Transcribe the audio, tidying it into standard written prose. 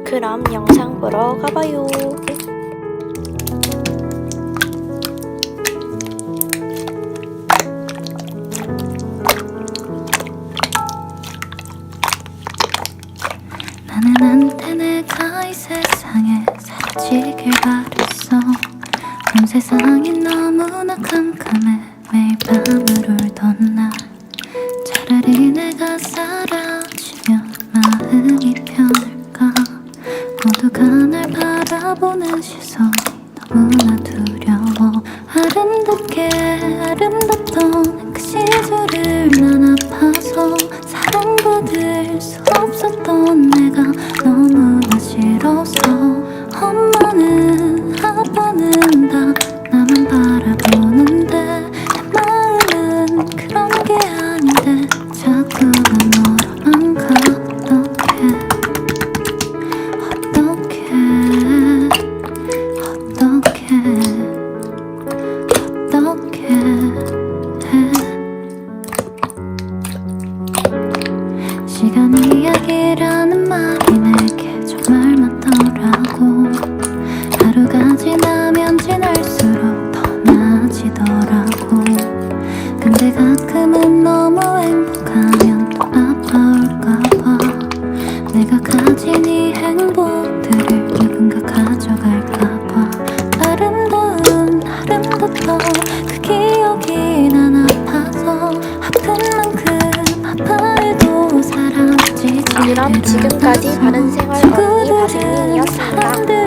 그럼 영상 보러 가봐요. 나는 한때 내가 이 세상에 사라지길 바랬어. 온 세상이 너무나 깜깜해. 매일 밤을 울던 나. 차라리 내가 사라지면 마음이 편할까. 모두가 날 바라보는 시선이 너무나 두려워. 아름답던 그 시절을 난 아파서 사랑받을 수 없었던 내가 너무나 싫어서. 엄마는 아빠는 다 나만 바라보는데 내 마음은 그런 게 아닌데 자꾸만 너로만 가. 어떻게 시간이 약이라는 말이 내게 정말 많더라고. 하루가 지나면 지날수록 더 나아지더라고. 근데 가끔은 너무 행복하면 또 아파올까봐. 내가 가진 이 행복들을 누군가 가져갈까.